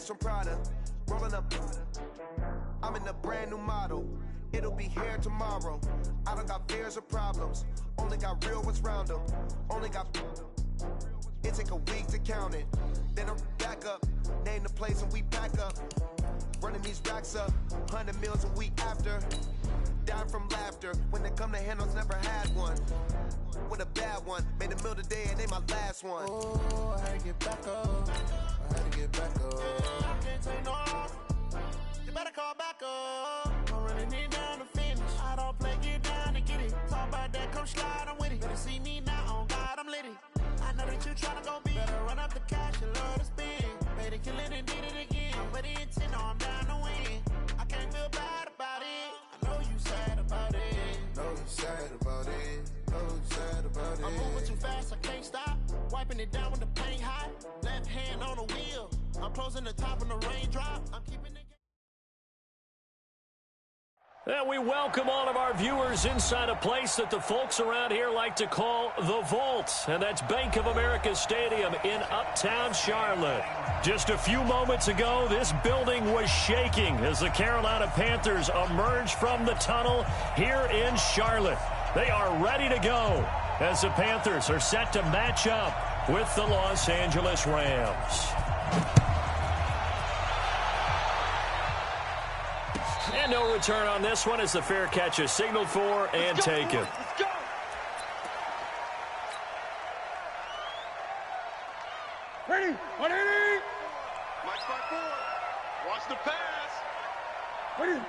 bags from Prada. Rolling up. I'm in a brand new model. It'll be here tomorrow. I don't got fears or problems. Only got real ones round them. Only got. It take a week to count it. Then I'm back up. Name the place and we pack up. Running these racks up. 100 meals a week after. Dying from laughter. When they come to handles, never had one. With a bad one. Made a meal today and they my last one. Oh, I had to get back up. I had to get back up. I can't take no loss. You better call back up. I'm running it down to finish. I don't play, get down to get it. Talk about that, come slide, I'm with it. Better see me now, on God, I'm litty. I know that you tryna go big. Better run up the cash, you love to spend. Better kill it and did it again. I'm with the intent, no, I'm down to win. I can't feel bad about it. I know you sad about it. Know you sad about it. Know you sad about it. I'm moving too fast, I can't stop. Wiping it down with the paint hot. Left hand on the wheel. I'm closing the top on the raindrop. I'm keeping it. And we welcome all of our viewers inside a place that the folks around here like to call the Vault. And that's Bank of America Stadium in Uptown Charlotte. Just a few moments ago, this building was shaking as the Carolina Panthers emerged from the tunnel here in Charlotte. They are ready to go as the Panthers are set to match up with the Los Angeles Rams. And no return on this one as the fair catch is signaled for and taken. Let's go. Ready, 180. Mike by 4. Watch the pass. Ready.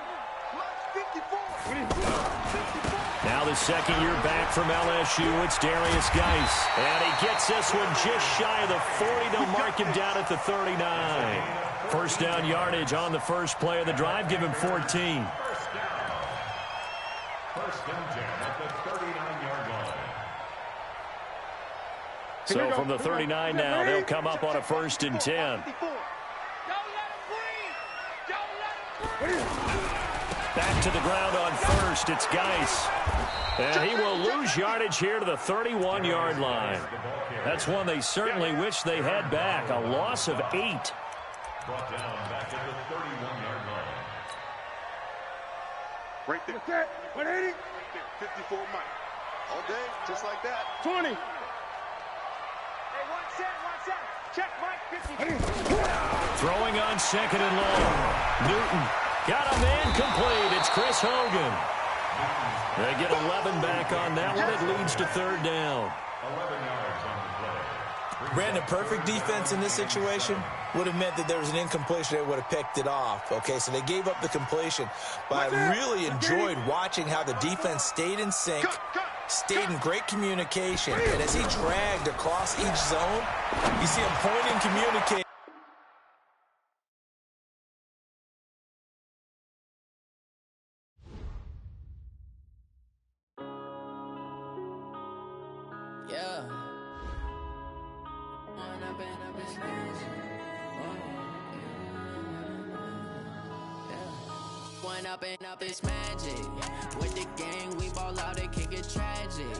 Mike 54. Ready. 54. Now the second year back from LSU, it's Darius Geis. And he gets this one just shy of the 40. They'll mark him down at the 39. First down yardage on the first play of the drive. Give him 14. First down at the 39-yard line. So from the 39 now, they'll come up on a 1st and 10. Back to the ground on first. It's Geis. And he will lose yardage here to the 31-yard line. That's one they certainly wish they had back. A loss of 8. Brought down back at the 31-yard line. Right there. What's that? 180. 54 Mike. All day, just like that. 20. Hey, one set. Check Mike, 50. Throwing on second and long. Newton got a man complete. It's Chris Hogan. They get 11 back on that one. It leads to 3rd down. 11 yards on the play. Brandon, perfect defense in this situation would have meant that there was an incompletion. They would have picked it off. Okay, so they gave up the completion. But I really enjoyed watching how the defense stayed in sync, stayed in great communication. And as he dragged across each zone, you see him pointing, communicating. Yeah. One up and up, it's magic. With the gang, we ball out and kick it tragic.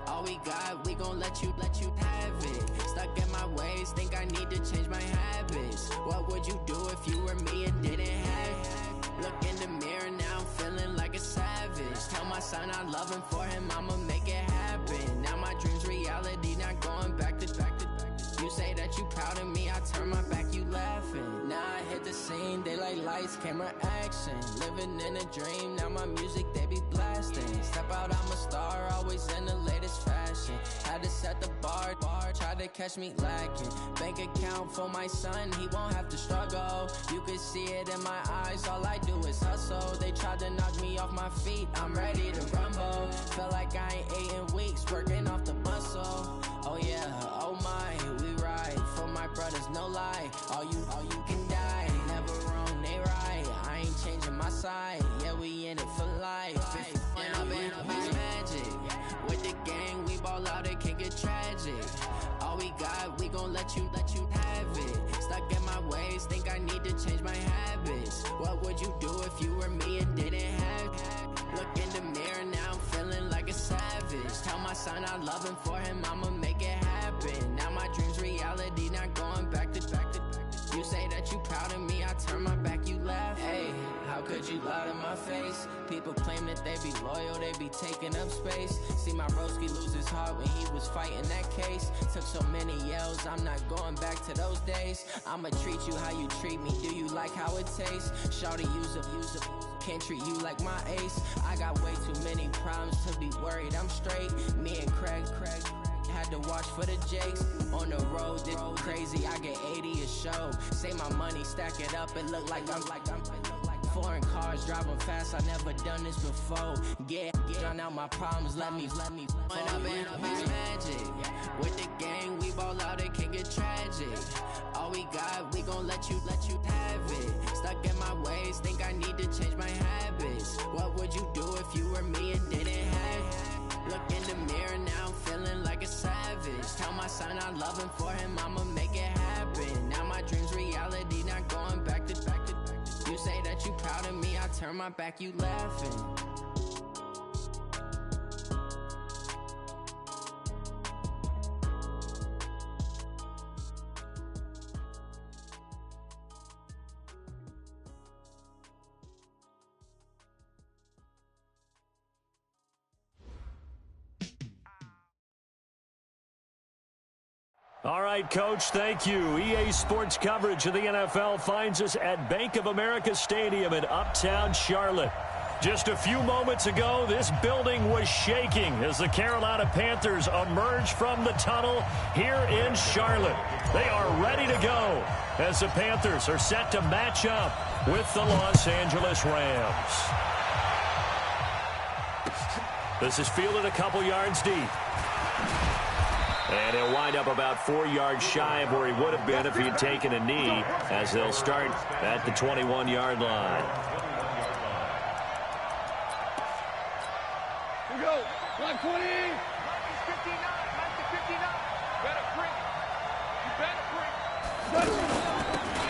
All we got, we gon' let you have it. Stuck in my ways, think I need to change my habits. What would you do if you were me and didn't have it? Look in the mirror, now I'm feeling like a savage. Tell my son I love him, for him I'ma make it happen. Now my dream's reality, not going back to. You say that you proud of me, I turn my back, you laughing. Now I hit the scene, they like lights, camera, action. Living in a dream, now my music, they be blasting. Step out, I'm a star, always in the latest fashion. Had to set the bar, try to catch me lacking. Bank account for my son, he won't have to struggle. You can see it in my eyes, all I do is hustle. They tried to knock me off my feet, I'm ready to rumble. Feel like I ain't ate in weeks, working off the muscle. Oh yeah, oh my, we ride for my brothers, no lie. All you can die, never wrong, they right. I ain't changing my side, yeah, we in it for life. When I've been up, it's magic. With the gang, we ball out, it can get tragic. All we got, we gon' let you have it. Stuck in my ways, think I need to change my habits. What would you do if you were me and didn't have it? Look in the mirror, now I'm feeling like a savage. Tell my son I love him, for him I'ma make it happen. Now my dream's reality, not going back to. You say that you proud of me, you loud in my face. People claim that they be loyal, they be taking up space. See my broski lose his heart when he was fighting that case. Took so many yells, I'm not going back to those days. I'ma treat you how you treat me, do you like how it tastes? Shawty, use a can't treat you like my ace. I got way too many problems to be worried, I'm straight. Me and Craig had to watch for the Jakes. On the road, this crazy, I get 80 a show. Say my money, stack it up, it look like I'm foreign cars, driving fast, I never done this before. Drown out my problems, let me When I've been magic. With the gang, we ball out, it can get tragic. All we got, we gon' let you have it. Stuck in my ways, think I need to change my habits. What would you do if you were me and didn't have it? Look in the mirror now, I'm feeling like a savage. Tell my son I love him, for him I'ma make it happen. Now my dream's reality, not going back to. You say that you proud of me, I turn my back, you laughing. All right, Coach, thank you. EA Sports coverage of the NFL finds us at Bank of America Stadium in Uptown Charlotte. Just a few moments ago, this building was shaking as the Carolina Panthers emerged from the tunnel here in Charlotte. They are ready to go as the Panthers are set to match up with the Los Angeles Rams. This is fielded a couple yards deep. And he'll wind up about 4 yards shy of where he would have been if he had taken a knee, as they'll start at the 21-yard line. Here we go. Line 20. Mike is 59. Mike to 59. Better bring. You better bring.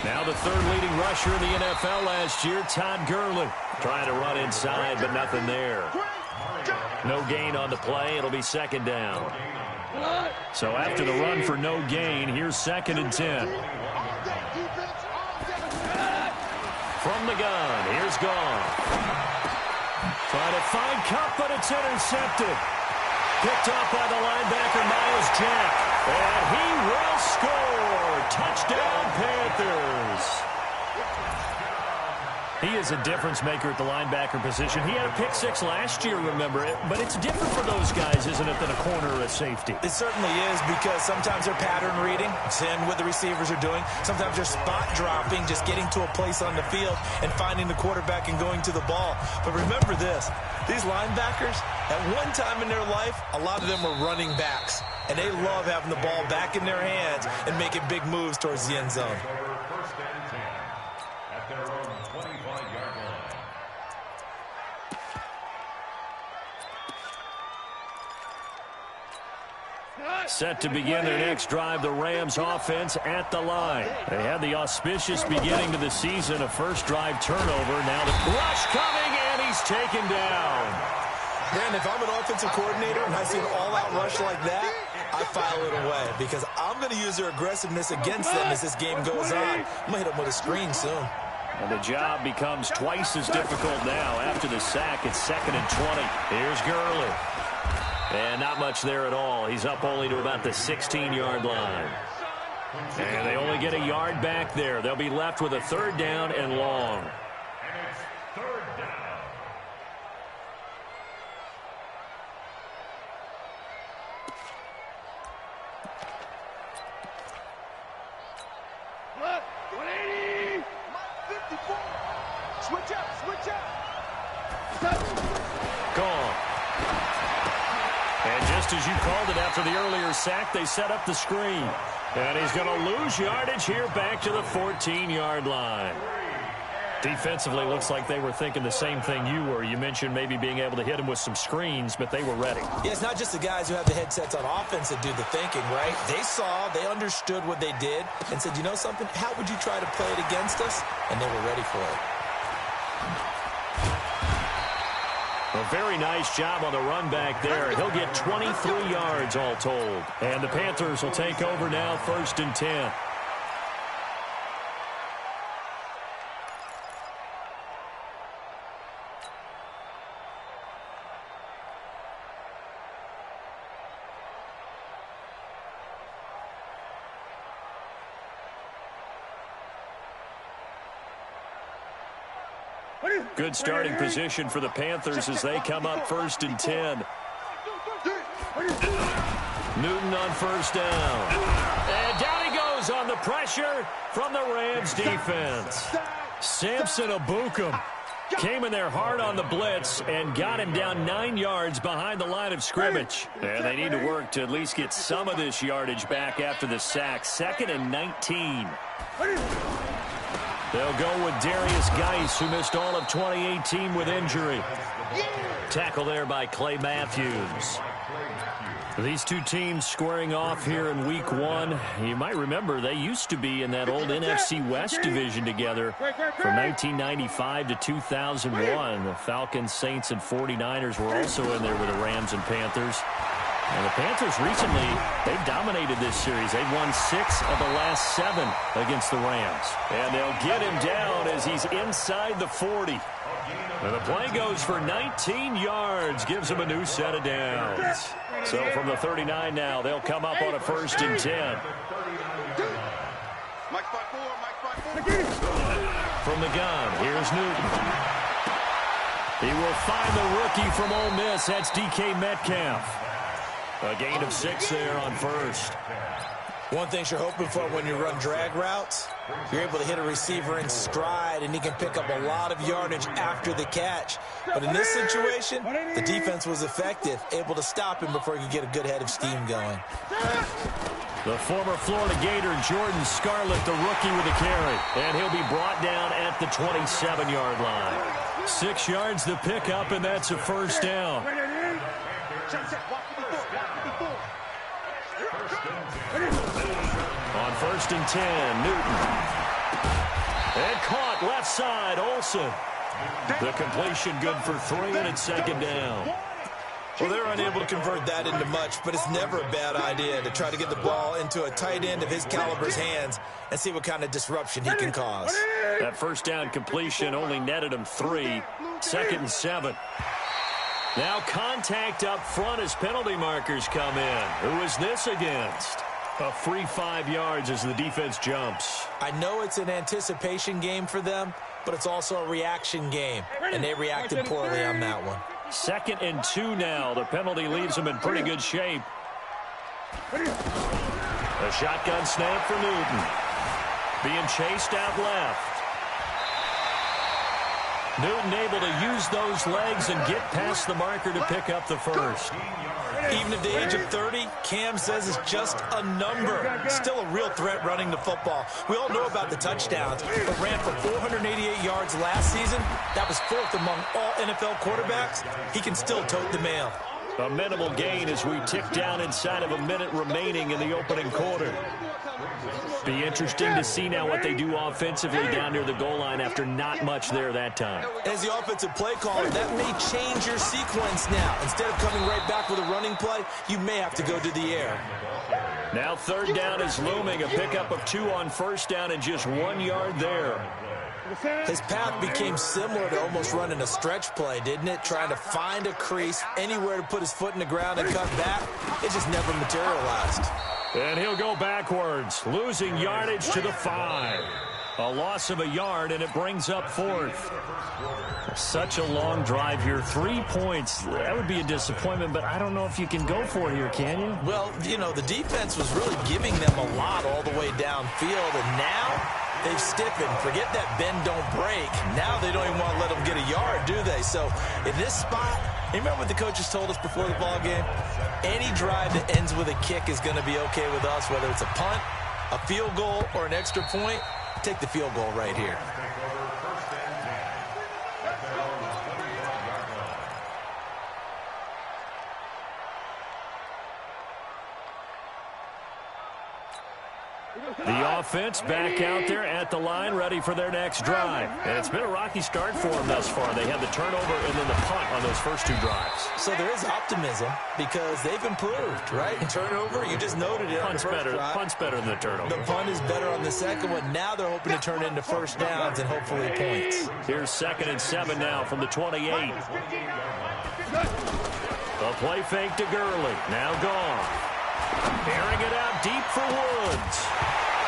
Now the third leading rusher in the NFL last year, Todd Gurley. Trying to run inside, but nothing there. No gain on the play. It'll be second down. So after the run for no gain, here's 2nd and 10. From the gun, here's Gone. Trying to find Cup, but it's intercepted. Picked up by the linebacker, Miles Jack. And he will score. Touchdown, Panthers. He is a difference maker at the linebacker position. He had a pick 6 last year, remember it. But it's different for those guys, isn't it, than a corner or a safety? It certainly is, because sometimes they're pattern reading, seeing what the receivers are doing. Sometimes they're spot dropping, just getting to a place on the field and finding the quarterback and going to the ball. But remember this, these linebackers, at one time in their life, a lot of them were running backs. And they love having the ball back in their hands and making big moves towards the end zone. First and 10 at their own 25-yard line. Set to begin their next drive, the Rams offense at the line. They had the auspicious beginning to the season, a first drive turnover. Now the rush coming, and he's taken down. Man, if I'm an offensive coordinator and I see an all-out rush like that, I file it away, because I'm going to use their aggressiveness against them as this game goes on. I'm going to hit them with a screen soon. And the job becomes twice as difficult now. After the sack, it's 2nd and 20. Here's Gurley. And not much there at all. He's up only to about the 16-yard line. And they only get a yard back there. They'll be left with a 3rd down and long. And it's 3rd down. Look, 180. Mike 54. Switch up, switch up. Gone. And just as you called it after the earlier sack, they set up the screen. And he's going to lose yardage here back to the 14-yard line. Defensively, looks like they were thinking the same thing you were. You mentioned maybe being able to hit him with some screens, but they were ready. Yeah, it's not just the guys who have the headsets on offense that do the thinking, right? They saw, they understood what they did, and said, you know something, how would you try to play it against us? And they were ready for it. A very nice job on the run back there. He'll get 23 yards all told. And the Panthers will take over now, 1st and 10. Good starting position for the Panthers as they come up 1st and 10. Newton on 1st down. And down he goes on the pressure from the Rams defense. Samson Abukum came in there hard on the blitz and got him down 9 yards behind the line of scrimmage. And they need to work to at least get some of this yardage back after the sack. 2nd and 19. They'll go with Darius Geis, who missed all of 2018 with injury. Tackle there by Clay Matthews. These two teams squaring off here in Week 1. You might remember they used to be in that old NFC West division together from 1995 to 2001. The Falcons, Saints, and 49ers were also in there with the Rams and Panthers. And the Panthers recently, they've dominated this series. They've won 6 of the last 7 against the Rams. And they'll get him down as he's inside the 40. And the play goes for 19 yards, gives him a new set of downs. So from the 39 now, they'll come up on a 1st and 10. From the gun, here's Newton. He will find the rookie from Ole Miss. That's DK Metcalf. A gain of 6 there on 1st. One thing you're hoping for when you run drag routes, you're able to hit a receiver in stride, and he can pick up a lot of yardage after the catch. But in this situation, the defense was effective, able to stop him before he could get a good head of steam going. The former Florida Gator, Jordan Scarlett, the rookie with a carry. And he'll be brought down at the 27-yard line. 6 yards to pick up, and that's a 1st down. On 1st and 10, Newton. And caught left side, Olsen. The completion good for 3, and it's 2nd down. Well, they're unable to convert that into much, but it's never a bad idea to try to get the ball into a tight end of his caliber's hands and see what kind of disruption he can cause. That 1st down completion only netted him 3. 2nd and 7. Now contact up front as penalty markers come in. Who is this against? A free 5 yards as the defense jumps. I know it's an anticipation game for them, but it's also a reaction game, and they reacted poorly on that one. 2nd and 2 now. The penalty leaves them in pretty good shape. A shotgun snap for Newton. Being chased out left. Newton able to use those legs and get past the marker to pick up the 1st. Even at the age of 30, Cam says it's just a number. Still a real threat running the football. We all know about the touchdowns, but ran for 488 yards last season. That was 4th among all NFL quarterbacks. He can still tote the mail. A minimal gain as we tick down inside of a minute remaining in the opening quarter. Be interesting to see now what they do offensively down near the goal line after not much there that time. As the offensive play caller, that may change your sequence now. Instead of coming right back with a running play, you may have to go to the air. Now 3rd down is looming. A pickup of 2 on 1st down and just 1 yard there. His path became similar to almost running a stretch play, didn't it? Trying to find a crease, anywhere to put his foot in the ground and cut back. It just never materialized. And he'll go backwards, losing yardage to the 5. A loss of a yard, and it brings up 4th. Such a long drive here. 3 points. That would be a disappointment, but I don't know if you can go for it here, can you? Well, you know, the defense was really giving them a lot all the way downfield, and now they've stiffened. Forget that bend, don't break. Now they don't even want to let them get a yard, do they? So in this spot, remember what the coaches told us before the ball game? Any drive that ends with a kick is going to be okay with us, whether it's a punt, a field goal, or an extra point. Take the field goal right here. The offense back out there at the line, ready for their next drive. And it's been a rocky start for them thus far. They had the turnover and then the punt on those first 2 drives. So there is optimism because they've improved, right? Turnover, you just noted it. Punt's better than the turnover. The punt is better on the second one. Now they're hoping to turn into 1st downs and hopefully points. Here's 2nd and 7 now from the 28. A play fake to Gurley. Now gone. Airing it out deep for Woods.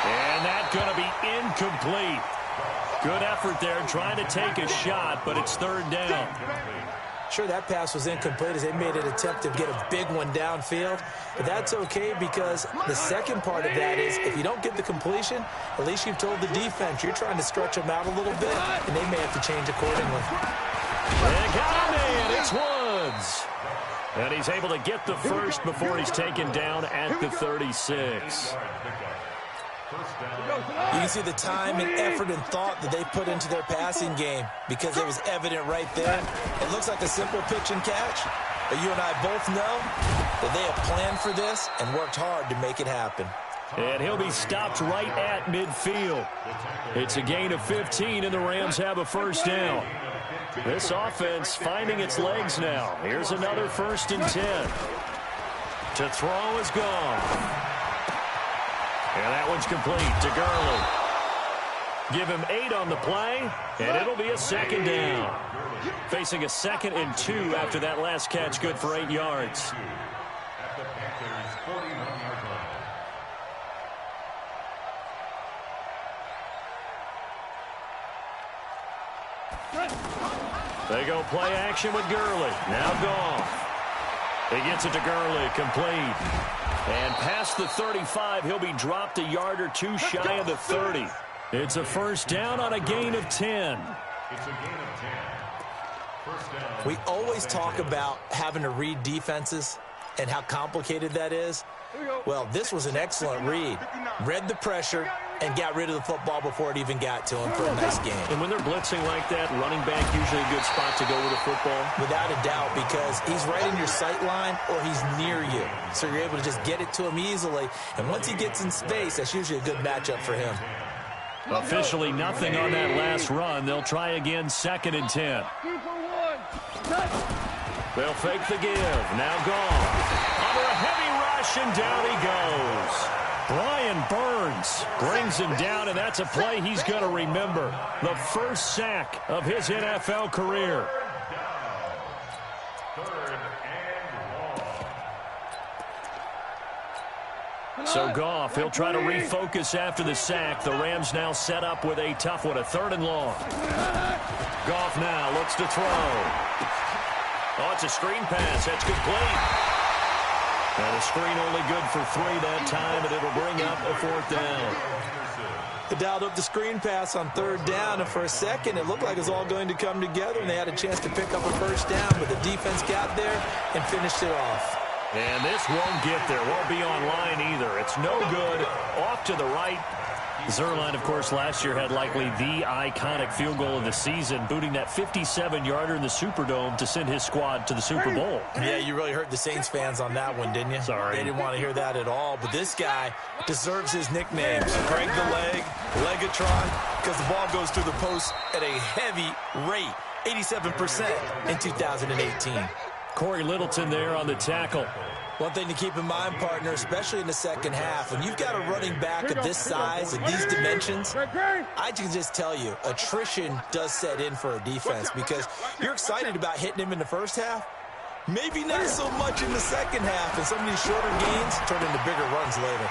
And that's going to be incomplete. Good effort there trying to take a shot, but it's third down. Sure, that pass was incomplete as they made an attempt to get a big one downfield. But that's okay because the second part of that is if you don't get the completion, at least you've told the defense you're trying to stretch them out a little bit, and they may have to change accordingly. They got him in. It's Woods. And he's able to get the first before he's taken down at the 36. You can see the time and effort and thought that they put into their passing game because it was evident right there. It looks like a simple pitch and catch, but you and I both know that they have planned for this and worked hard to make it happen. And he'll be stopped right at midfield. It's a gain of 15, and the Rams have a first down. This offense finding its legs now. Here's another 1st and 10. To throw is gone. And that one's complete to Gurley. Give him 8 on the play, and it'll be a second down. Facing a 2nd and 2 after that last catch, good for 8 yards. At the Panthers' 41-yard line. They go play action with Gurley. Now Goff. He gets it to Gurley, complete. And past the 35, he'll be dropped a yard or two shy of the 30. It's a first down on a gain of 10. It's a gain of 10. First down. We always talk about having to read defenses and how complicated that is. Well, this was an excellent read. Read the pressure and got rid of the football before it even got to him for a nice game. And when they're blitzing like that, running back usually a good spot to go with a football? Without a doubt, because he's right in your sight line or he's near you. So you're able to just get it to him easily. And once he gets in space, that's usually a good matchup for him. Officially nothing on that last run. They'll try again, 2nd and 10. They'll fake the give. Now gone. Under a heavy rush, and down he goes. Brian Burns brings him down, and that's a play he's going to remember. The first sack of his NFL career. So Goff, he'll try to refocus after the sack. The Rams now set up with a tough one, a 3rd and long. Goff now looks to throw. Oh, it's a screen pass. That's complete. And a screen only good for 3 that time, and it'll bring up a 4th down. They dialed up the screen pass on 3rd down, and for a second it looked like it was all going to come together, and they had a chance to pick up a first down, but the defense got there and finished it off. And this won't get there. Won't be on line either. It's no good. Off to the right. Zuerlein, of course, last year had likely the iconic field goal of the season, booting that 57-yarder in the Superdome to send his squad to the Super Bowl. Yeah, you really hurt the Saints fans on that one, didn't you? Sorry. They didn't want to hear that at all. But this guy deserves his nicknames. Greg the Leg, Legatron, because the ball goes through the post at a heavy rate, 87% in 2018. Corey Littleton there on the tackle. One thing to keep in mind, partner, especially in the second half, when you've got a running back of this size and these dimensions, I can just tell you, attrition does set in for a defense because you're excited about hitting him in the first half. Maybe not so much in the second half, and some of these shorter gains turn into bigger runs later.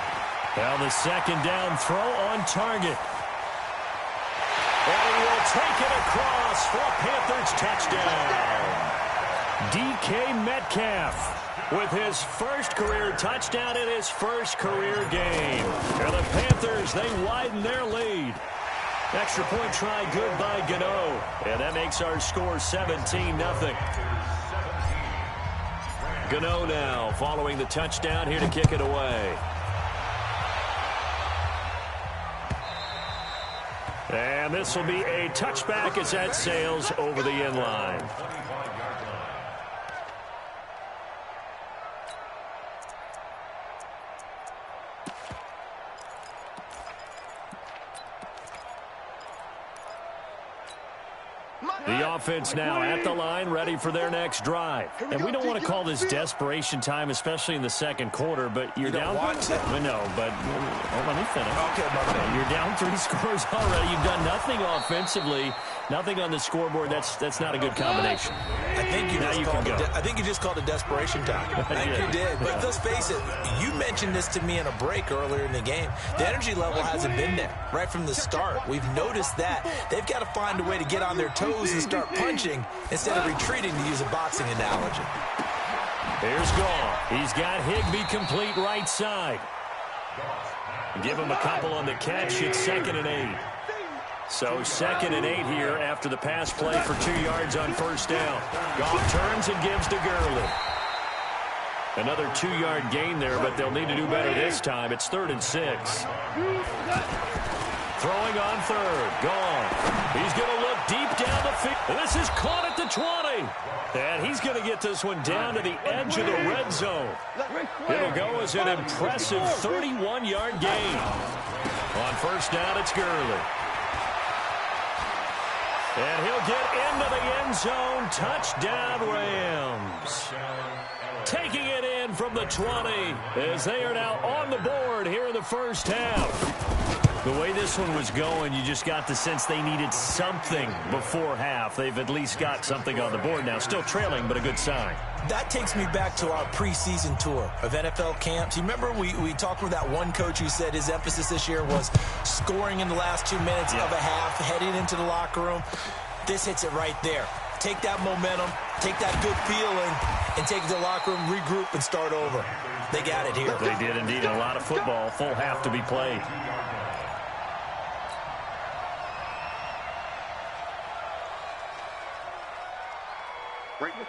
Well, the second down throw on target. And he will take it across for a Panthers touchdown. DK Metcalf with his first career touchdown in his first career game. And the Panthers, they widen their lead. Extra point try good by Gano. And that makes our score 17-0. Gano now following the touchdown here to kick it away. And this will be a touchback as that sails over the end line. The offense now at the line, ready for their next drive. And we don't want to call this desperation time, especially in the second quarter, but you're down. No, but let me finish. Okay, my man. You're down 3 scores already. You've done nothing offensively, nothing on the scoreboard. That's not a good combination. I think you just called it desperation time. I think you did. But let's face it, you mentioned this to me in a break earlier in the game. The energy level hasn't been there right from the start. We've noticed that. They've got to find a way to get on their toes and start punching instead of retreating, to use a boxing analogy. Here's Goff. He's got Higbee complete right side. Give him a couple on the catch. It's 2nd and 8. So 2nd and 8 here after the pass play for 2 yards on first down. Goff turns and gives to Gurley. Another 2-yard gain there, but they'll need to do better this time. It's 3rd and 6. Throwing on 3rd. Goff. He's going to look deep down the field. This is caught at the 20. And he's going to get this one down to the edge of the red zone. It'll go as an impressive 31-yard gain. On first down, it's Gurley. And he'll get into the end zone. Touchdown, Rams. Taking it in from the 20 as they are now on the board here in the first half. The way this one was going, you just got the sense they needed something before half. They've at least got something on the board now. Still trailing, but a good sign. That takes me back to our preseason tour of NFL camps. You remember we talked with that one coach who said his emphasis this year was scoring in the last 2 minutes of a half, heading into the locker room. This hits it right there. Take that momentum, take that good feeling, and take it to the locker room, regroup, and start over. They got it here. They did indeed. A lot of football, full half to be played.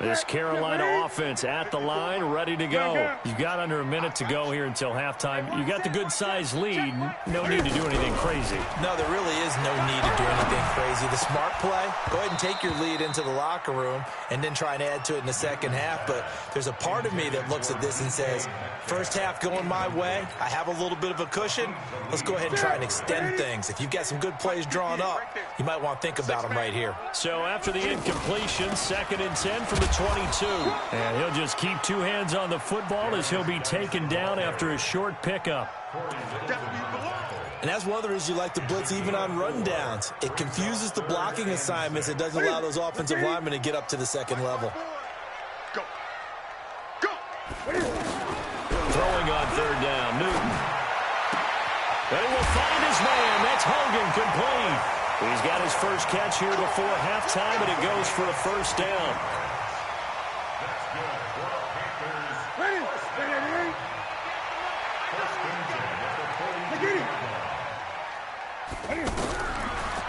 This Carolina offense at the line, ready to go. You've got under a minute to go here until halftime. You got the good-sized lead. No need to do anything crazy. No, there really is no need to do anything crazy. The smart play, go ahead and take your lead into the locker room and then try and add to it in the second half. But there's a part of me that looks at this and says, first half going my way, I have a little bit of a cushion. Let's go ahead and try and extend things. If you've got some good plays drawn up, you might want to think about them right here. So after the incompletion, 2nd and 10 from the 22. And he'll just keep 2 hands on the football as he'll be taken down after a short pickup. And that's one of the reasons you like to blitz even on rundowns. It confuses the blocking assignments. It doesn't allow those offensive linemen to get up to the second level. Go. Go. Throwing on 3rd down, Newton. And he will find his man. That's Hogan, complete. He's got his first catch here before halftime, and it goes for a first down.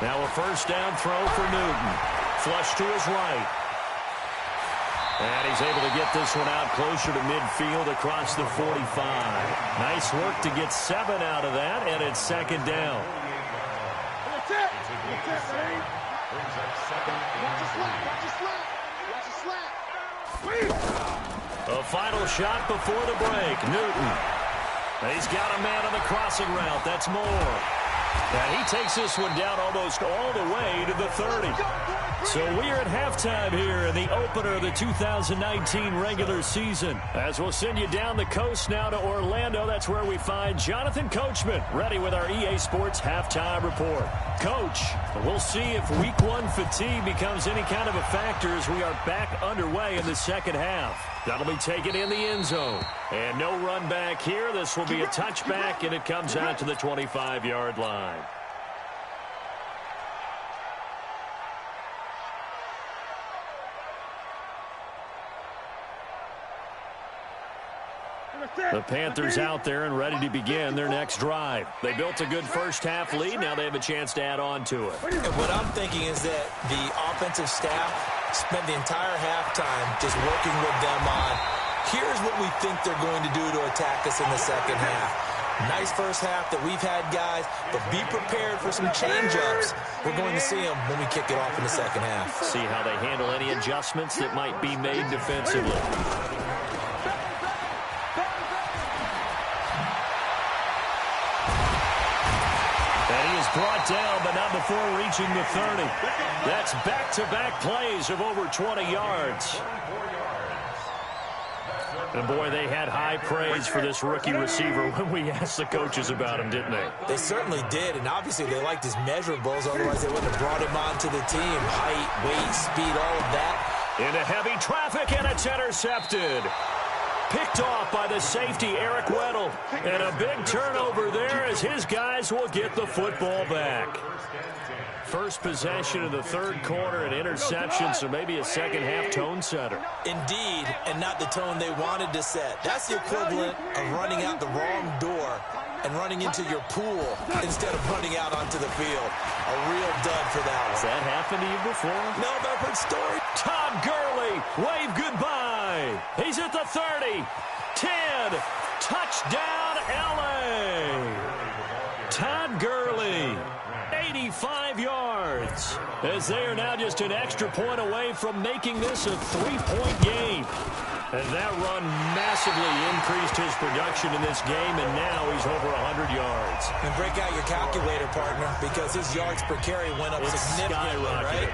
Now a first down throw for Newton. Flush to his right. And he's able to get this one out closer to midfield across the 45. Nice work to get 7 out of that, and it's 2nd down. A final shot before the break. Newton. He's got a man on the crossing route. That's Moore. And he takes this one down almost all the way to the 30. So we are at halftime here in the opener of the 2019 regular season. As we'll send you down the coast now to Orlando, that's where we find Jonathan Coachman ready with our EA Sports halftime report. Coach, we'll see if week 1 fatigue becomes any kind of a factor as we are back underway in the second half. That'll be taken in the end zone. And no run back here. This will be a touchback, and it comes out to the 25-yard line. The Panthers out there and ready to begin their next drive. They built a good first-half lead. Now they have a chance to add on to it. And what I'm thinking is that the offensive staff spent the entire halftime just working with them on, here's what we think they're going to do to attack us in the second half. Nice first half that we've had, guys, but be prepared for some change-ups. We're going to see them when we kick it off in the second half. See how they handle any adjustments that might be made defensively. brought down, but not before reaching the 30. That's back-to-back plays of over 20 yards. And, boy, they had high praise for this rookie receiver when we asked the coaches about him, didn't they? They certainly did, and obviously they liked his measurables. Otherwise, they wouldn't have brought him onto the team. Height, weight, speed, all of that. Into heavy traffic, and it's intercepted. Picked off by the safety, Eric Weddle. And a big turnover there as his guys will get the football back. First possession of the third quarter, an interception, so maybe a second-half tone setter. Indeed, and not the tone they wanted to set. That's the equivalent of running out the wrong door and running into your pool instead of running out onto the field. A real dud for that one. Has that happened to you before? No, but I've heard stories. Todd Gurley, wave goodbye. He's at the 30, 10, touchdown L.A. Todd Gurley, 85 yards, as they are now just an extra point away from making this a three-point game. And that run massively increased his production in this game, and now he's over 100 yards. And break out your calculator, partner, because his yards per carry went up significantly, right?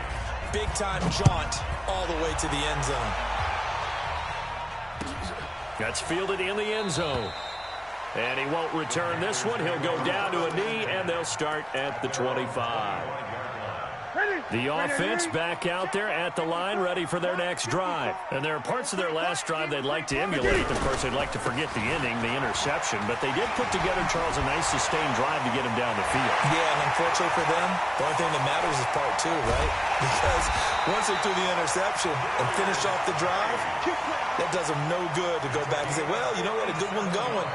Big-time jaunt all the way to the end zone. That's fielded in the end zone. And he won't return this one. He'll go down to a knee, and they'll start at the 25. The offense back out there at the line, ready for their next drive. And there are parts of their last drive they'd like to emulate. Of course, they'd like to forget the ending, the interception. But they did put together, Charles, a nice sustained drive to get him down the field. Yeah, and unfortunately for them, the only thing that matters is part two, right? Because once they threw the interception and finished off the drive, that does them no good to go back and say, well, you know what, a good one going.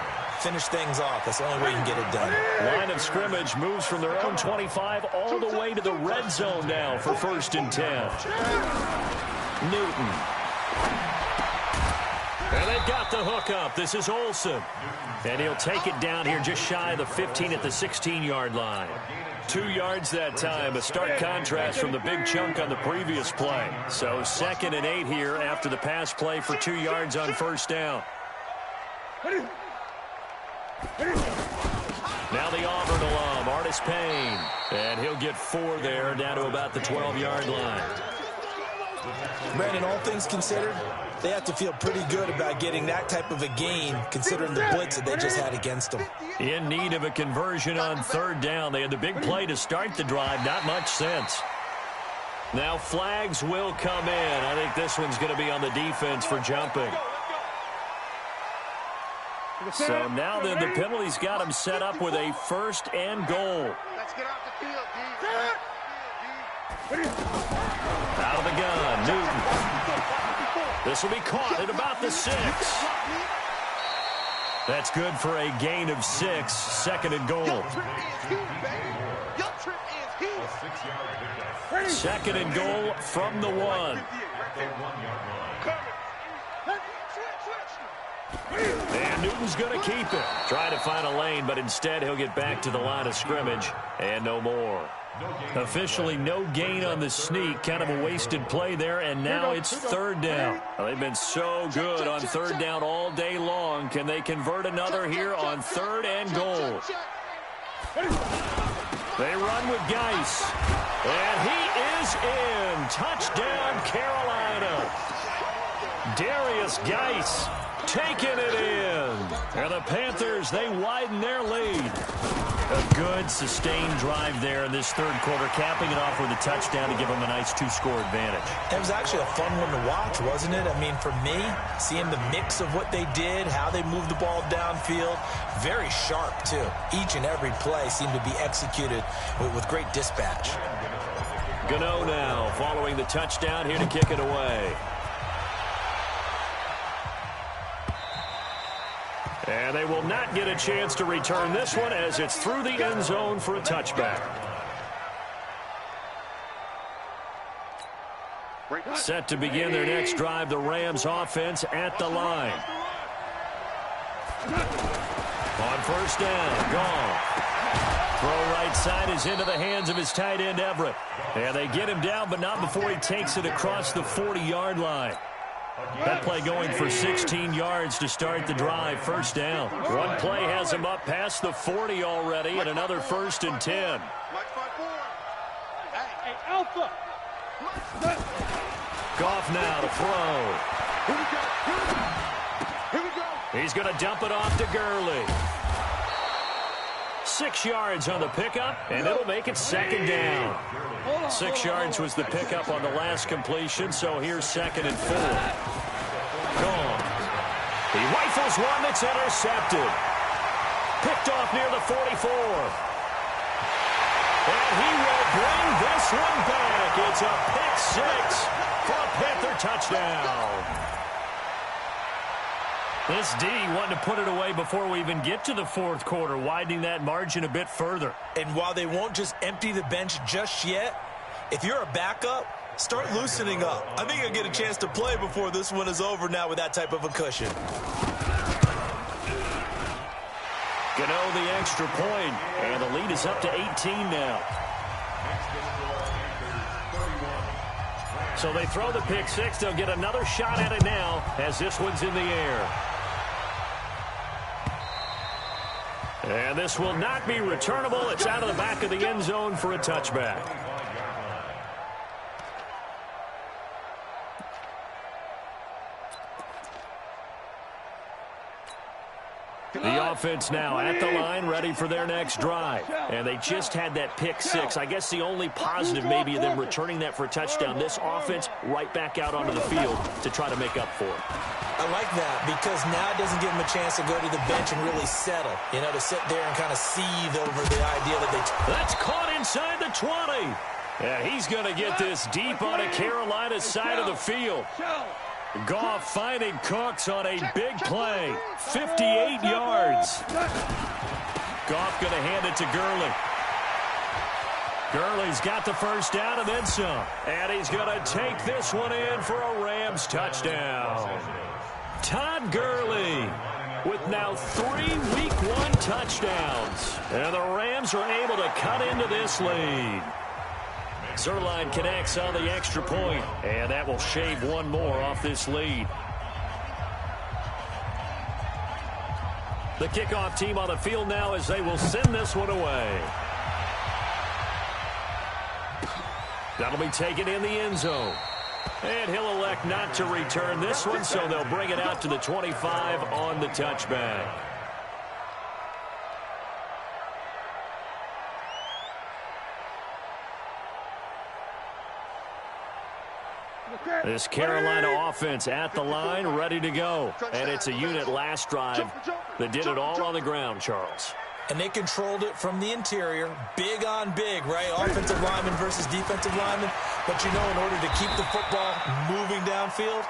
Finish things off. That's the only way you can get it done. Line of scrimmage moves from their own 25 all the way to the red zone now for 1st and 10. Newton. And they've got the hook up. This is Olsen. And he'll take it down here just shy of the 15 at the 16-yard line. 2 yards that time, a stark contrast from the big chunk on the previous play. So 2nd and 8 here after the pass play for 2 yards on 1st down. Now the Auburn alum, Artis Payne. And he'll get 4 there, down to about the 12-yard line. Brandon, all things considered, they have to feel pretty good about getting that type of a gain, considering the blitz that they just had against them. In need of a conversion on 3rd down. They had the big play to start the drive, not much sense. Now flags will come in. I think this one's going to be on the defense for jumping. So now then the penalty's got him set up with a 1st and goal. Let's get off the field, D. Out of the gun, Newton. This will be caught at about the 6. That's good for a gain of 6, 2nd and goal. 2nd and goal from the 1. And Newton's going to keep it. Try to find a lane, but instead he'll get back to the line of scrimmage and no more. Officially no gain on the sneak. Kind of a wasted play there, and now it's 3rd down. Well, they've been so good on 3rd down all day long. Can they convert another here on 3rd and goal? They run with Geis. And he is in. Touchdown, Carolina. Darius Geis taking it in. And the Panthers, they widen their lead. A good, sustained drive there in this 3rd quarter, capping it off with a touchdown to give them a nice 2-score advantage. It was actually a fun one to watch, wasn't it? I mean, for me, seeing the mix of what they did, how they moved the ball downfield, very sharp, too. Each and every play seemed to be executed with great dispatch. Gano now, following the touchdown, here to kick it away. And they will not get a chance to return this one as it's through the end zone for a touchback. Set to begin their next drive, the Rams offense at the line. On 1st down, gone. Throw right side is into the hands of his tight end, Everett. And they get him down, but not before he takes it across the 40-yard line. That play going for 16 yards to start the drive. First down. One play has him up past the 40 already, and another 1st and 10. Hey, Alpha. Goff now to throw. Here we go. Here we go. He's going to dump it off to Gurley. 6 yards on the pickup, and it'll make it 2nd down. 6 yards was the pickup on the last completion, so here's 2nd and 4. Gone. He rifles one that's intercepted. Picked off near the 44. And he will bring this one back. It's a pick 6 for a Panther touchdown. This D wanted to put it away before we even get to the 4th quarter, widening that margin a bit further. And while they won't just empty the bench just yet, if you're a backup, start loosening up. I think you'll get a chance to play before this one is over now with that type of a cushion. Gano the extra point, and the lead is up to 18 now. So they throw the pick 6. They'll get another shot at it now as this one's in the air. And this will not be returnable. It's out of the back of the end zone for a touchback. The offense now at the line, ready for their next drive. And they just had that pick 6. I guess the only positive maybe of them returning that for a touchdown. This offense right back out onto the field to try to make up for it. I like that because now it doesn't give them a chance to go to the bench and really settle. You know, to sit there and kind of seethe over the idea that they... That's caught inside the 20. Yeah, he's going to get this deep on a Carolina side of the field. Goff finding Cooks on a big play. 58 yards. Goff going to hand it to Gurley. Gurley's got the first down and then some. And he's going to take this one in for a Rams touchdown. Todd Gurley with now 3 Week 1 touchdowns. And the Rams are able to cut into this lead. Zerline connects on the extra point, and that will shave one more off this lead. The kickoff team on the field now as they will send this one away. That'll be taken in the end zone. And he'll elect not to return this one, so they'll bring it out to the 25 on the touchback. This Carolina offense at the line, ready to go. And it's a unit last drive that did it all on the ground, Charles. And they controlled it from the interior. Big on big, right? Offensive lineman versus defensive lineman. But, you know, in order to keep the football moving downfield,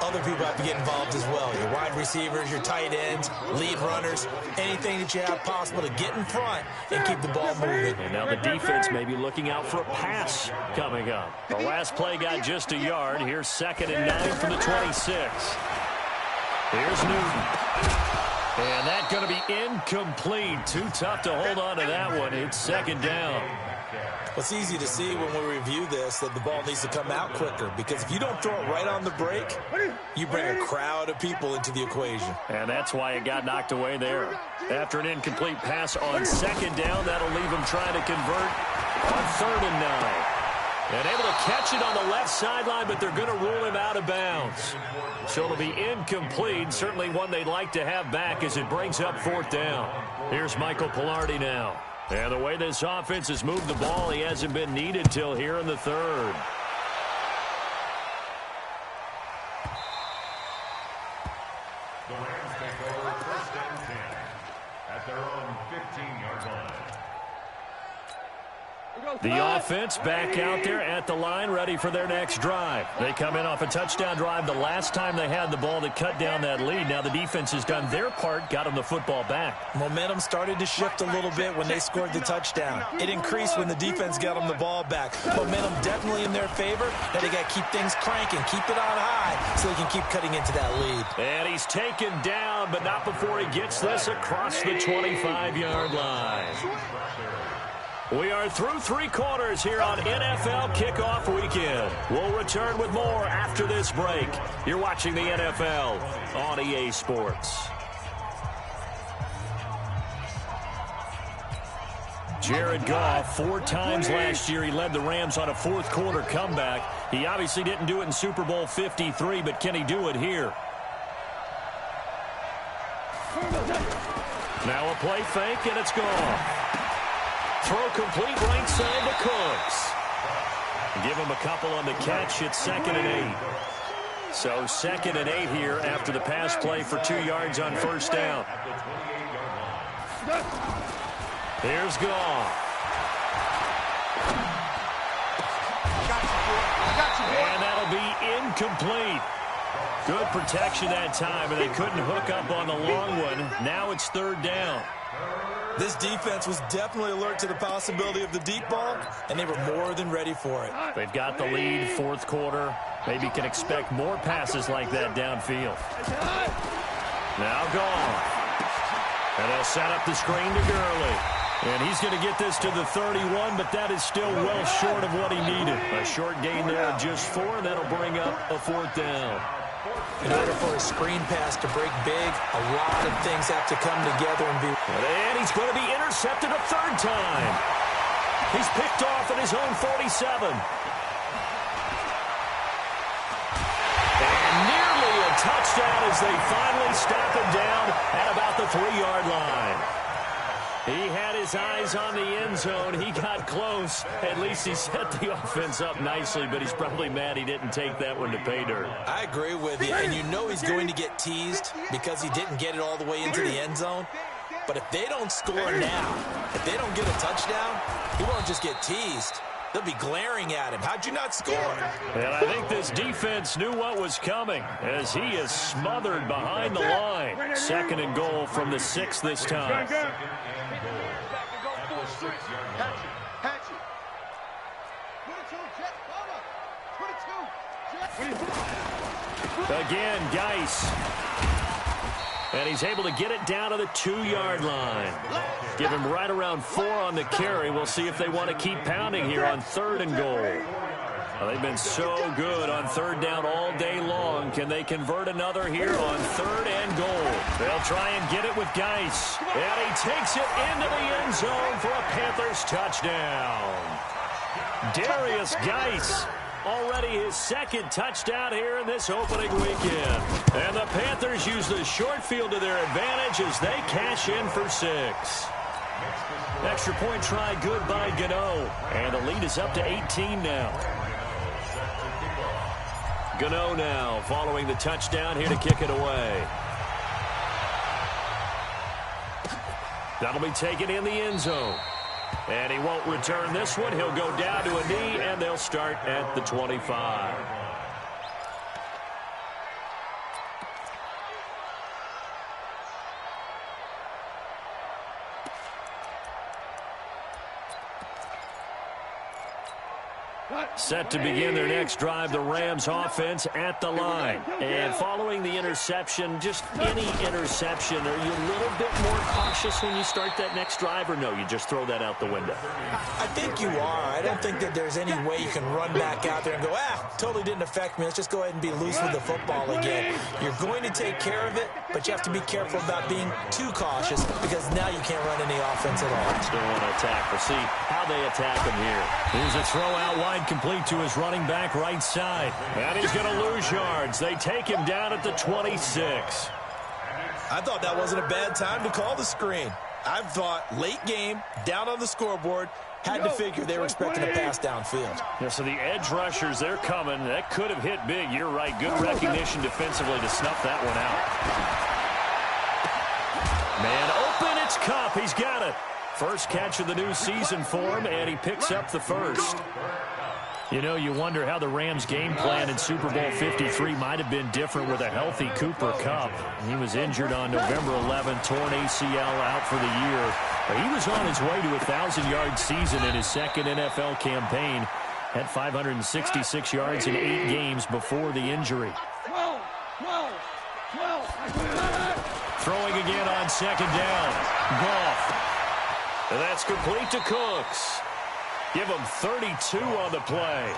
other people have to get involved as well. Your wide receivers, your tight ends, lead runners, anything that you have possible to get in front and keep the ball moving. And now the defense may be looking out for a pass coming up. The last play got just a yard. Here's 2nd and 9 from the 26. Here's Newton. And that's going to be incomplete. Too tough to hold on to that one. It's 2nd down. It's easy to see when we review this that the ball needs to come out quicker, because if you don't throw it right on the break, you bring a crowd of people into the equation. And that's why it got knocked away there. After an incomplete pass on 2nd down, that'll leave him trying to convert on 3rd and 9. And able to catch it on the left sideline, but they're going to rule him out of bounds. So it'll be incomplete. Certainly one they'd like to have back as it brings up 4th down. Here's Michael Pilardi now. And the way this offense has moved the ball, he hasn't been needed till here in the 3rd. The Rams take over 1st and 10 at their own 15-yard line. The offense back out there at the line, ready for their next drive. They come in off a touchdown drive the last time they had the ball to cut down that lead. Now the defense has done their part, got them the football back. Momentum started to shift a little bit when they scored the touchdown. It increased when the defense got them the ball back. Momentum definitely in their favor. Now they got to keep things cranking, keep it on high so they can keep cutting into that lead. And he's taken down, but not before he gets this across the 25-yard line. We are through 3 quarters here on NFL Kickoff Weekend. We'll return with more after this break. You're watching the NFL on EA Sports. Jared Goff, 4 times last year, he led the Rams on a fourth-quarter comeback. He obviously didn't do it in Super Bowl 53, but can he do it here? Now a play fake, and it's gone. Throw complete right side to Cooks. Give him a couple on the catch. It's 2nd and 8. So 2nd and 8 here after the pass play for 2 yards on first down. Here's Goff. And that'll be incomplete. Good protection that time, and they couldn't hook up on the long one. Now it's 3rd down. This defense was definitely alert to the possibility of the deep ball, and they were more than ready for it. They've got the lead, 4th quarter. Maybe can expect more passes like that downfield. Now Goff. And they'll set up the screen to Gurley. And he's going to get this to the 31, but that is still well short of what he needed. A short gain there of just 4, and that'll bring up a 4th down. In order for a screen pass to break big, a lot of things have to come together and be... And he's going to be intercepted a 3rd time. He's picked off at his own 47. And nearly a touchdown as they finally stop him down at about the 3-yard line. He had his eyes on the end zone. He got close. At least he set the offense up nicely, but he's probably mad he didn't take that one to pay dirt. I agree with you, and you know he's going to get teased because he didn't get it all the way into the end zone. But if they don't score now, if they don't get a touchdown, he won't just get teased. They'll be glaring at him. How'd you not score? And I think this defense knew what was coming as he is smothered behind the line. 2nd and goal from the 6 this time. Again, Geis. And he's able to get it down to the 2-yard line. Give him right around 4 on the carry. We'll see if they want to keep pounding here on 3rd and goal. Well, they've been so good on 3rd down all day long. Can they convert another here on 3rd and goal? They'll try and get it with Geis. And he takes it into the end zone for a Panthers touchdown. Darius Geis. Already his 2nd touchdown here in this opening weekend. And the Panthers use the short field to their advantage as they cash in for 6. Extra point try good by Gano. And the lead is up to 18 now. Gano now following the touchdown here to kick it away. That'll be taken in the end zone. And he won't return this one. He'll go down to a knee, and they'll start at the 25. Set to begin their next drive, the Rams offense at the line. And following the interception, just any interception, are you a little bit more cautious when you start that next drive, or no, you just throw that out the window? I think you are. I don't think that there's any way you can run back out there and go, totally didn't affect me. Let's just go ahead and be loose with the football again. You're going to take care of it, but you have to be careful about being too cautious because now you can't run any offense at all. Still want to attack. We'll see how they attack him here. Here's a throw out wide, complete to his running back right side. And he's going to lose yards. They take him down at the 26. I thought that wasn't a bad time to call the screen. I thought late game, down on the scoreboard, had to figure they were expecting a pass downfield. Yeah, so the edge rushers, they're coming. That could have hit big. You're right. Good recognition defensively to snuff that one out. Man open, it's Kupp. He's got it. First catch of the new season for him, and he picks up the first. You know, you wonder how the Rams' game plan in Super Bowl 53 might have been different with a healthy Cooper Kupp. He was injured on November 11th, torn ACL out for the year. But he was on his way to a 1,000-yard season in his second NFL campaign. Had 566 yards in 8 games before the injury. Throwing again on second down. Goff. And that's complete to Cooks. Give them 32 on the play.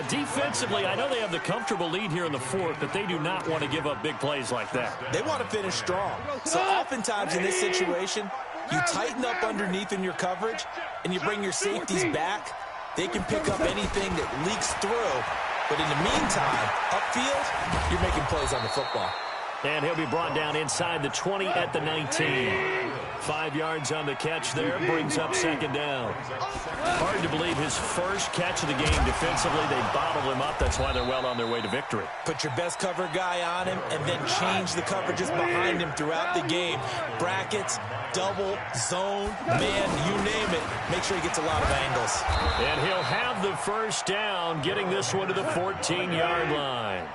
Defensively, I know they have the comfortable lead here in the fourth, but they do not want to give up big plays like that. They want to finish strong. So oftentimes in this situation, you tighten up underneath in your coverage, and you bring your safeties back. They can pick up anything that leaks through. But in the meantime, upfield, you're making plays on the football. And he'll be brought down inside the 20 at the 19. 5 yards on the catch there, brings up second down. Hard to believe his first catch of the game defensively. They bottled him up. That's why they're well on their way to victory. Put your best cover guy on him and then change the coverages behind him throughout the game. Brackets, double, zone, man, you name it. Make sure he gets a lot of angles. And he'll have the first down, getting this one to the 14-yard line.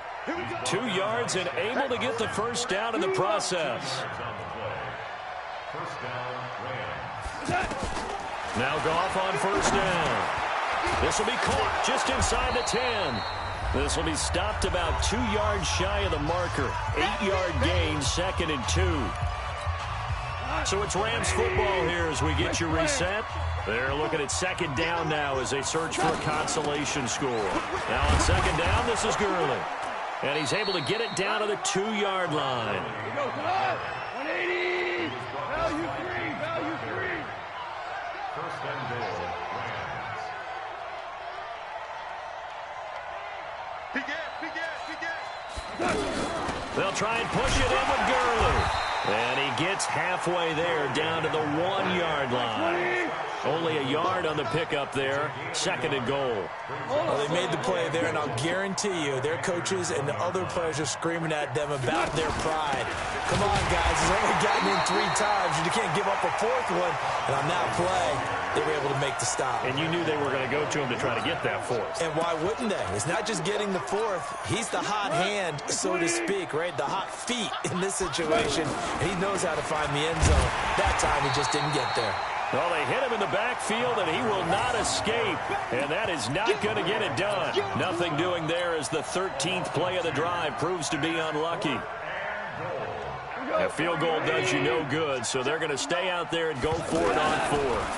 2 yards and able to get the first down in the process. Now Goff on first down. This will be caught just inside the 10. This will be stopped about 2 yards shy of the marker. 8-yard gain, 2nd and 2. So it's Rams football here as we get you reset. They're looking at second down now as they search for a consolation score. Now on second down, this is Gurley. And he's able to get it down to the 2-yard line. 180. Value three. First and goal, Rams. They'll try and push it in with Gurley. And he gets halfway there, down to the 1-yard line. Only a yard on the pickup there. 2nd and goal. Well, they made the play there, and I'll guarantee you their coaches and the other players are screaming at them about their pride. Come on, guys. He's only gotten in 3 times. You can't give up a 4th one. And on that play, they were able to make the stop. And you knew they were going to go to him to try to get that 4th. And why wouldn't they? It's not just getting the 4th. He's the hot hand, so to speak, right? The hot feet in this situation. And he knows how to find the end zone. That time he just didn't get there. Well, they hit him in the backfield, and he will not escape. And that is not going to get it done. Nothing doing there as the 13th play of the drive proves to be unlucky. A field goal does you no good, so they're going to stay out there and go for it on 4th.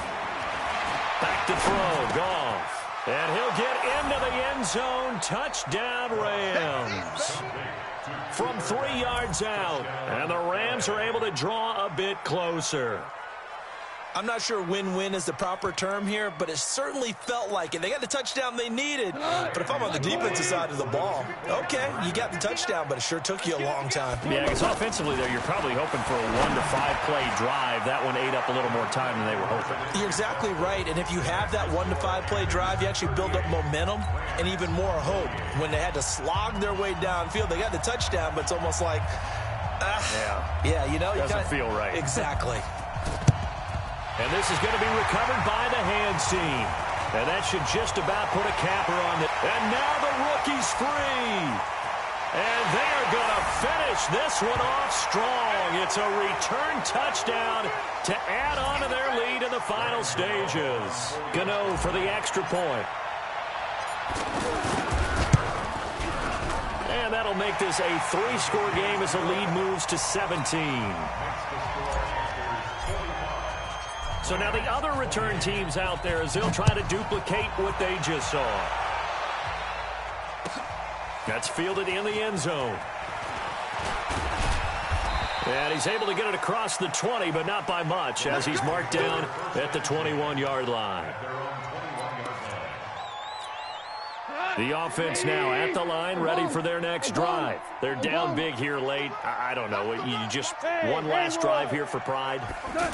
Back to throw, Goff. And he'll get into the end zone. Touchdown, Rams. From 3 yards out, and the Rams are able to draw a bit closer. I'm not sure win-win is the proper term here, but it certainly felt like it. They got the touchdown they needed. But if I'm on the defensive side of the ball, okay, you got the touchdown, but it sure took you a long time. Yeah, because offensively there, you're probably hoping for a 1 to 5 play drive. That one ate up a little more time than they were hoping. You're exactly right, and if you have that 1 to 5 play drive, you actually build up momentum and even more hope. When they had to slog their way downfield, they got the touchdown, but it's almost like, yeah, you know. Doesn't feel right. Exactly. And this is going to be recovered by the hands team. And that should just about put a capper on it. And now the rookie's free. And they're going to finish this one off strong. It's a return touchdown to add on to their lead in the final stages. Gano for the extra point. And that'll make this a 3-score game as the lead moves to 17. So now the other return teams out there as they'll try to duplicate what they just saw. That's fielded in the end zone. And he's able to get it across the 20, but not by much, as he's marked down at the 21-yard line. The offense now at the line, ready for their next drive. They're down big here late. I don't know. You just one last drive here for pride.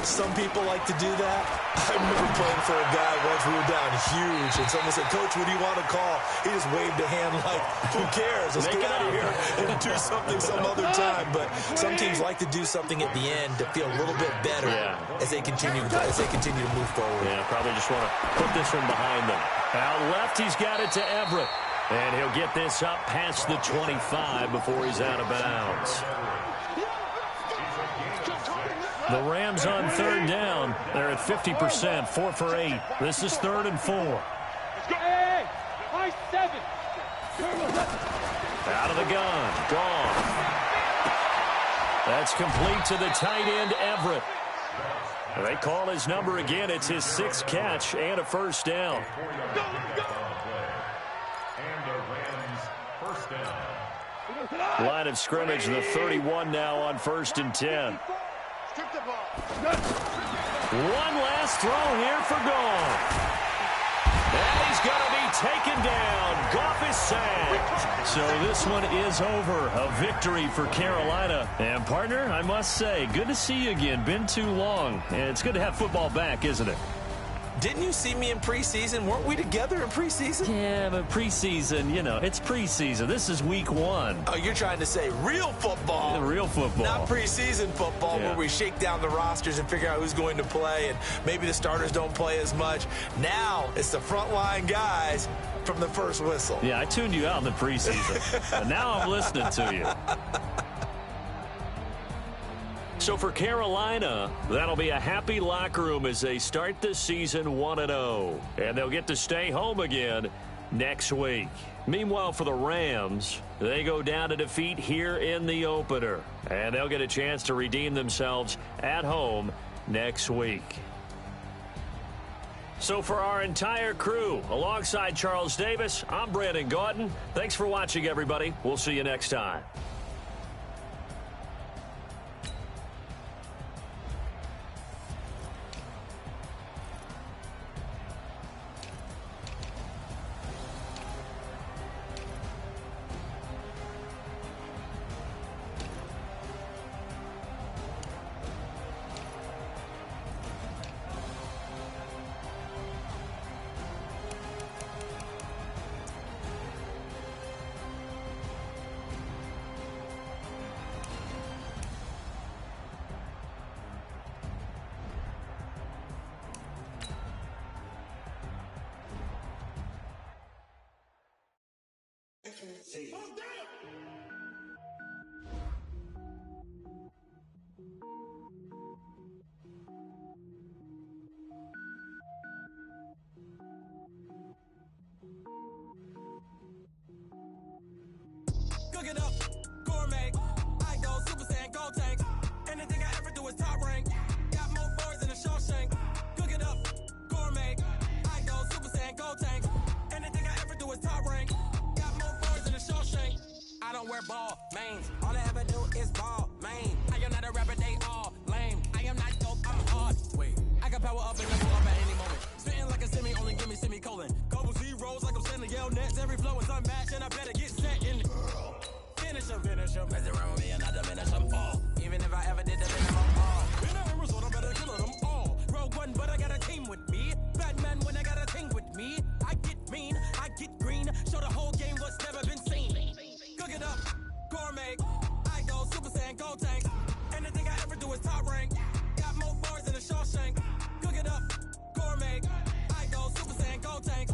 Some people like to do that. I remember playing for a guy once. We were down huge, and someone said, "Coach, what do you want to call?" He just waved a hand like, "Who cares? Let's get out of here and do something some other time." But some teams like to do something at the end to feel a little bit better as they continue to move forward. Yeah, probably just want to put this one behind them. Out left, he's got it to Everett. And he'll get this up past the 25 before he's out of bounds. The Rams on third down. They're at 50%, 4 for 8. This is 3rd and 4. Hey, high 7. Out of the gun. Gone. That's complete to the tight end, Everett. They call his number again. It's his 6th catch and a first down. Line of scrimmage, the 31 now on 1st and 10. One last throw here for Goff. And he's going to be taken down. Goff is sacked. So this one is over. A victory for Carolina. And, partner, I must say, good to see you again. Been too long. And it's good to have football back, isn't it? Didn't you see me in preseason? Weren't we together in preseason? Yeah, but preseason, you know, it's preseason. This is week 1. Oh, you're trying to say real football. The real football. Not preseason football, yeah, where we shake down the rosters and figure out who's going to play, and maybe the starters don't play as much. Now it's the frontline guys from the first whistle. Yeah, I tuned you out in the preseason. And now I'm listening to you. So for Carolina, that'll be a happy locker room as they start the season 1-0. And they'll get to stay home again next week. Meanwhile, for the Rams, they go down to defeat here in the opener. And they'll get a chance to redeem themselves at home next week. So for our entire crew, alongside Charles Davis, I'm Brandon Gaudin. Thanks for watching, everybody. We'll see you next time. Cook it up, gourmet. I go Super Saiyan, go tank. Anything I ever do is top rank. Got more boys than a Shawshank. Cook it up, gourmet. I go Super Saiyan, go tank. Anything I ever do is top rank. Got more boys than a Shawshank. I don't wear ball mains. All I ever do is ball main. I am not a rapper, they all lame. I am not dope, I'm hard. Wait, I can power up and level up at any moment. Spitting like a semi, only give me semicolon. Couple zeros like I'm sending yell nets. Every flow is unmatched and I better get set in. Finish him. Mess around with me and I diminish them all. Even if I ever did the minimum all. In a result, I better kill them all. Rogue One, but I got a team with me. Batman when I got a team with me. I get mean, I get green. Show the whole game what's never been seen. Cook it up, gourmet. I go Super Saiyan, go tank. Anything I ever do is top rank. Got more bars than a Shawshank. Cook it up, gourmet. I go Super Saiyan, go tank.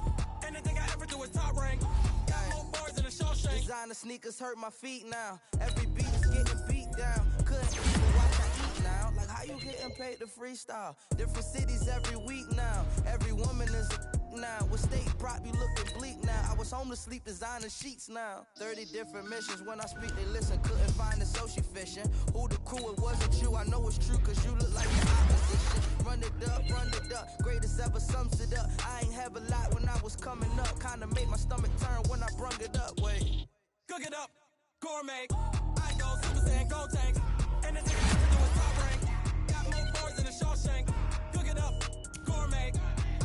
Anything I ever do is top rank. Got more bars than a Shawshank. Designer sneakers hurt my feet now. Every beat is getting beat down. Couldn't even watch I eat now. Like how you getting paid to freestyle? Different cities every week now. Every woman is a now. With state prop, you looking bleak now. I was home to sleep designer sheets now. 30 different missions. When I speak, they listen. Couldn't find the social fishing. Who the crew? It wasn't you. I know it's true, cause you look like the opposition. Run it up. Greatest ever sums it up. I ain't have a lot when I was coming up. Kinda made my stomach turn when I brung it up. Wait. Cook it up, gourmet. I go Super Saiyan, go tank. Anything I ever do is top rank. Got more bars than a Shawshank. Cook it up, gourmet.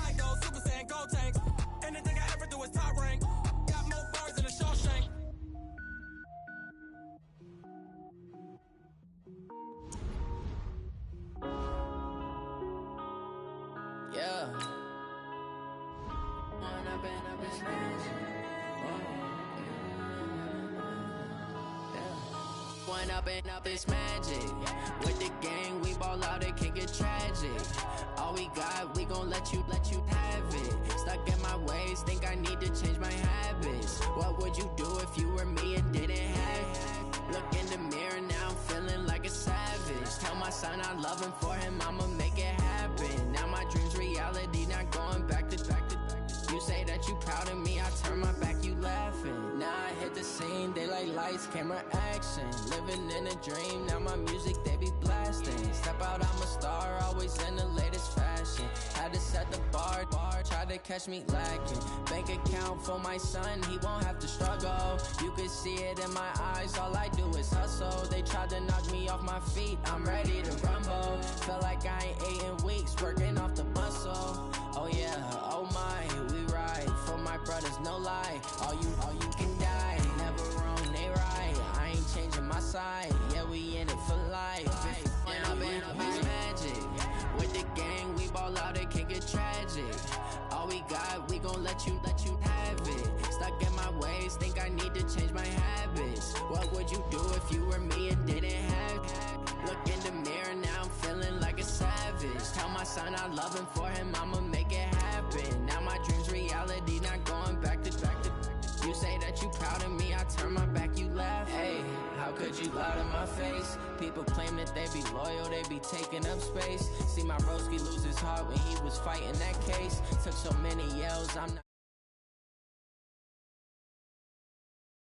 I go Super Saiyan, go tank. Anything I ever do is top rank. Got more bars than a Shawshank. Yeah. I've been smashed. One up and up is magic. With the gang, we ball out, it can get tragic. All we got, we gon' let you have it. Stuck in my ways, think I need to change my habits. What would you do if you were me and didn't have it? Look in the mirror, now I'm feeling like a savage. Tell my son I love him, for him I'ma make it happen. Now my dream's reality, not going back to. You say that you proud of me, I turn my back, you laughing. Now I hit the scene, they like lights, camera, action. Living in a dream, now my music, they be blasting. Step out, I'm a star, always in the try to catch me lacking. Bank account for my son, he won't have to struggle. You can see it in my eyes, all I do is hustle. They tried to knock me off my feet, I'm ready to rumble. Feel like I ain't ate in weeks, working off the muscle. Oh yeah, oh my, we ride for my brothers, no lie. All you can die, never wrong, they right. I ain't changing my side, yeah, we in it for life. And I've been magic. With the gang, we ball out, it can get tragic. All we got, we gon' let you have it. Stuck in my ways, think I need to change my habits. What would you do if you were me and didn't have it? Look in the mirror, now I'm feeling like a savage. Tell my son I love him, for him I'ma make it happen. Now my dream's reality, not going back to. You say that you proud of me, I turn my back, you laugh. Hey, how could you lie to my face? People claim that they be loyal, they be taking up space. See my broski lose his heart when he was fighting that case. Took so many yells, I'm not